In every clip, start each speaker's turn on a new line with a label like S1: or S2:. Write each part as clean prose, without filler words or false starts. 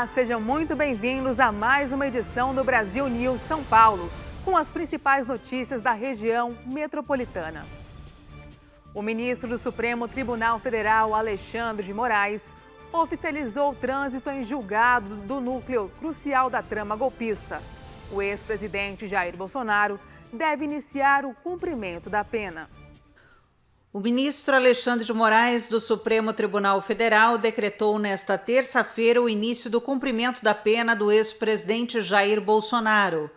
S1: Olá, sejam muito bem-vindos a mais uma edição do Brasil News São Paulo, com as principais notícias da região metropolitana. O ministro do Supremo Tribunal Federal, Alexandre de Moraes, oficializou o trânsito em julgado do núcleo crucial da trama golpista. O ex-presidente Jair Bolsonaro deve iniciar o cumprimento da pena.
S2: O ministro Alexandre de Moraes, do Supremo Tribunal Federal, decretou nesta terça-feira o início do cumprimento da pena do ex-presidente Jair Bolsonaro.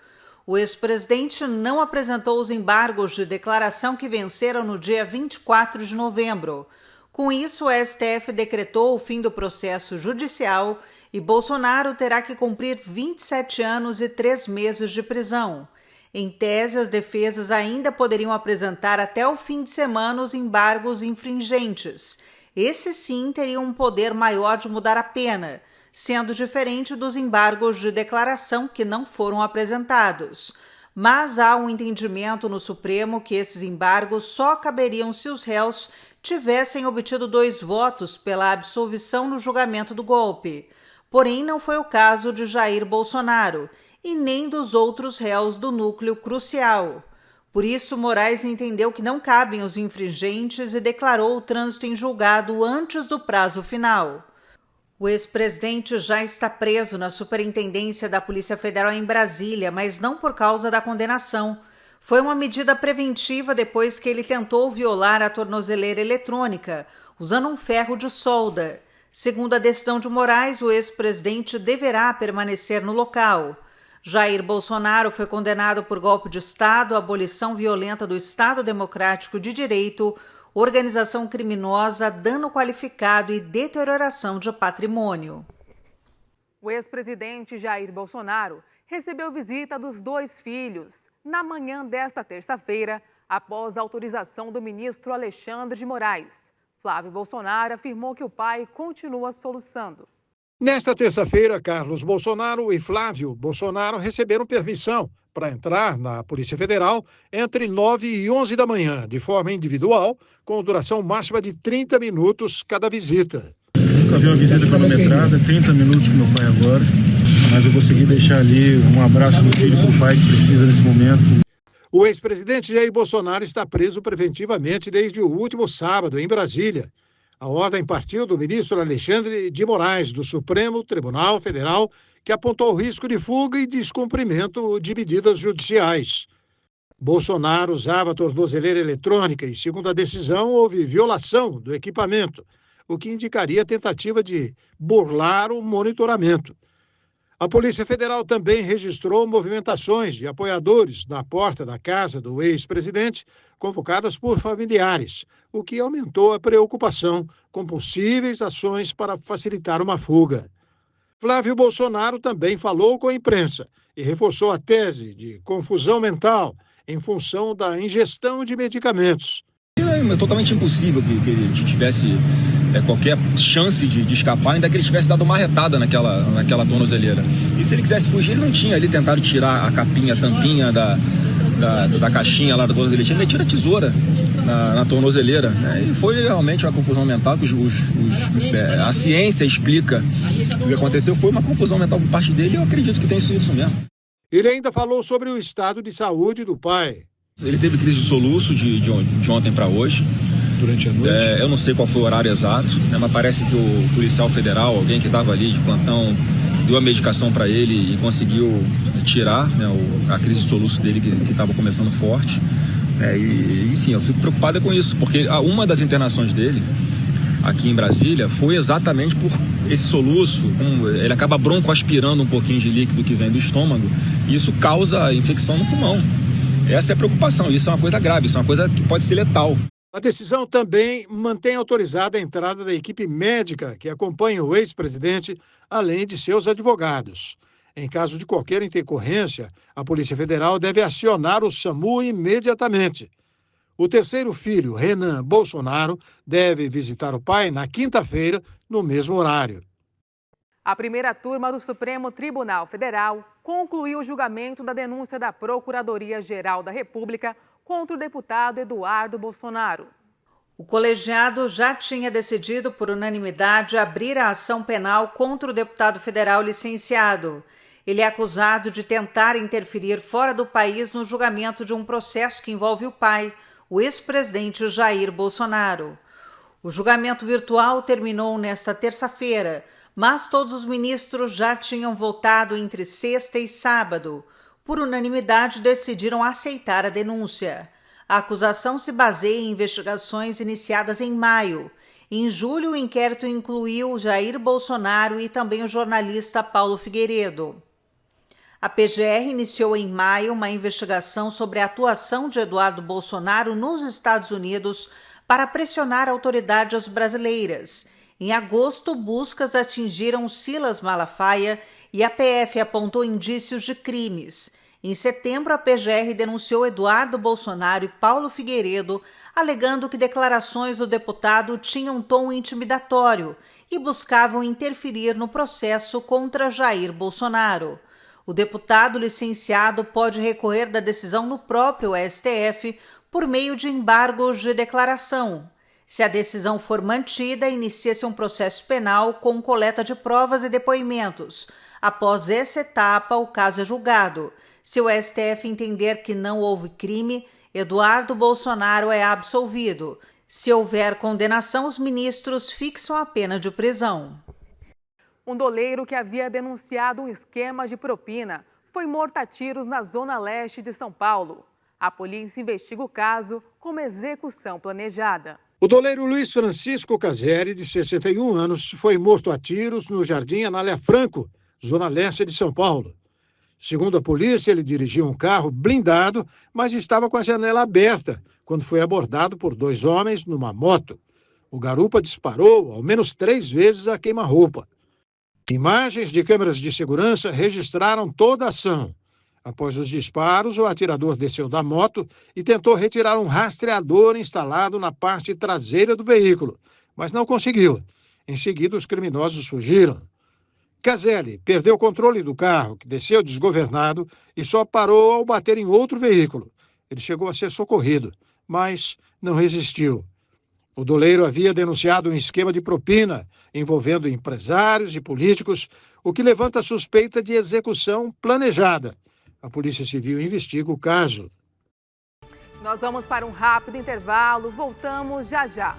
S2: O ex-presidente não apresentou os embargos de declaração que venceram no dia 24 de novembro. Com isso, o STF decretou o fim do processo judicial e Bolsonaro terá que cumprir 27 anos e 3 meses de prisão. Em tese, as defesas ainda poderiam apresentar até o fim de semana os embargos infringentes. Esses sim teriam um poder maior de mudar a pena, sendo diferente dos embargos de declaração que não foram apresentados. Mas há um entendimento no Supremo que esses embargos só caberiam se os réus tivessem obtido 2 votos pela absolvição no julgamento do golpe. Porém, não foi o caso de Jair Bolsonaro e nem dos outros réus do núcleo crucial. Por isso, Moraes entendeu que não cabem os infringentes e declarou o trânsito em julgado antes do prazo final. O ex-presidente já está preso na Superintendência da Polícia Federal em Brasília, mas não por causa da condenação. Foi uma medida preventiva depois que ele tentou violar a tornozeleira eletrônica, usando um ferro de solda. Segundo a decisão de Moraes, o ex-presidente deverá permanecer no local. Jair Bolsonaro foi condenado por golpe de Estado, abolição violenta do Estado Democrático de Direito, organização criminosa, dano qualificado e deterioração de patrimônio.
S1: O ex-presidente Jair Bolsonaro recebeu visita dos 2 filhos na manhã desta terça-feira, após a autorização do ministro Alexandre de Moraes. Flávio Bolsonaro afirmou que o pai continua soluçando.
S3: Nesta terça-feira, Carlos Bolsonaro e Flávio Bolsonaro receberam permissão para entrar na Polícia Federal entre 9 e 11 da manhã, de forma individual, com duração máxima de 30 minutos cada visita.
S4: Nunca vi uma visita cronometrada, 30 minutos com meu pai agora, mas eu consegui deixar ali um abraço do filho para o pai que precisa nesse momento.
S3: O ex-presidente Jair Bolsonaro está preso preventivamente desde o último sábado, em Brasília. A ordem partiu do ministro Alexandre de Moraes, do Supremo Tribunal Federal, que apontou risco de fuga e descumprimento de medidas judiciais. Bolsonaro usava tornozeleira eletrônica e, segundo a decisão, houve violação do equipamento, o que indicaria tentativa de burlar o monitoramento. A Polícia Federal também registrou movimentações de apoiadores na porta da casa do ex-presidente, convocadas por familiares, o que aumentou a preocupação com possíveis ações para facilitar uma fuga. Flávio Bolsonaro também falou com a imprensa e reforçou a tese de confusão mental em função da ingestão de medicamentos.
S5: É totalmente impossível que ele tivesse qualquer chance de escapar, ainda que ele tivesse dado uma marretada naquela tornozeleira. E se ele quisesse fugir, ele não tinha ali tentado tirar a capinha, a tampinha da caixinha lá da tornozeleira, ele tinha metido a tesoura na tornozeleira, né? E foi realmente uma confusão mental que a ciência explica. O que aconteceu foi uma confusão mental por parte dele e eu acredito que tem sido isso mesmo.
S3: Ele ainda falou sobre o estado de saúde do pai.
S5: Ele teve crise de soluço de ontem para hoje.
S3: Durante a noite?
S5: Eu não sei qual foi o horário exato, né, mas parece que o policial federal, alguém que estava ali de plantão, deu a medicação para ele e conseguiu tirar, né, a crise de soluço dele que estava começando forte. Enfim, eu fico preocupada com isso, porque uma das internações dele aqui em Brasília foi exatamente por esse soluço, ele acaba broncoaspirando um pouquinho de líquido que vem do estômago e isso causa infecção no pulmão. Essa é a preocupação, isso é uma coisa grave, isso é uma coisa que pode ser letal.
S3: A decisão também mantém autorizada a entrada da equipe médica que acompanha o ex-presidente, além de seus advogados. Em caso de qualquer intercorrência, a Polícia Federal deve acionar o SAMU imediatamente. O terceiro filho, Renan Bolsonaro, deve visitar o pai na quinta-feira, no mesmo horário.
S1: A primeira turma do Supremo Tribunal Federal concluiu o julgamento da denúncia da Procuradoria-Geral da República contra o deputado Eduardo Bolsonaro.
S2: O colegiado já tinha decidido por unanimidade abrir a ação penal contra o deputado federal licenciado. Ele é acusado de tentar interferir fora do país no julgamento de um processo que envolve o pai, o ex-presidente Jair Bolsonaro. O julgamento virtual terminou nesta terça-feira, mas todos os ministros já tinham votado entre sexta e sábado. Por unanimidade, decidiram aceitar a denúncia. A acusação se baseia em investigações iniciadas em maio. Em julho, o inquérito incluiu Jair Bolsonaro e também o jornalista Paulo Figueiredo. A PGR iniciou em maio uma investigação sobre a atuação de Eduardo Bolsonaro nos Estados Unidos para pressionar autoridades brasileiras. Em agosto, buscas atingiram Silas Malafaia e a PF apontou indícios de crimes. Em setembro, a PGR denunciou Eduardo Bolsonaro e Paulo Figueiredo, alegando que declarações do deputado tinham tom intimidatório e buscavam interferir no processo contra Jair Bolsonaro. O deputado licenciado pode recorrer da decisão no próprio STF por meio de embargos de declaração. Se a decisão for mantida, inicia-se um processo penal com coleta de provas e depoimentos. Após essa etapa, o caso é julgado. Se o STF entender que não houve crime, Eduardo Bolsonaro é absolvido. Se houver condenação, os ministros fixam a pena de prisão.
S1: Um doleiro que havia denunciado um esquema de propina foi morto a tiros na zona leste de São Paulo. A polícia investiga o caso como execução planejada.
S3: O doleiro Luiz Francisco Caseri, de 61 anos, foi morto a tiros no Jardim Anália Franco, zona leste de São Paulo. Segundo a polícia, ele dirigia um carro blindado, mas estava com a janela aberta quando foi abordado por 2 homens numa moto. O garupa disparou ao menos 3 vezes a queima-roupa. Imagens de câmeras de segurança registraram toda a ação. Após os disparos, o atirador desceu da moto e tentou retirar um rastreador instalado na parte traseira do veículo, mas não conseguiu. Em seguida, os criminosos fugiram. Caselli perdeu o controle do carro, que desceu desgovernado e só parou ao bater em outro veículo. Ele chegou a ser socorrido, mas não resistiu. O doleiro havia denunciado um esquema de propina envolvendo empresários e políticos, o que levanta a suspeita de execução planejada. A Polícia Civil investiga o caso.
S1: Nós vamos para um rápido intervalo, voltamos já já.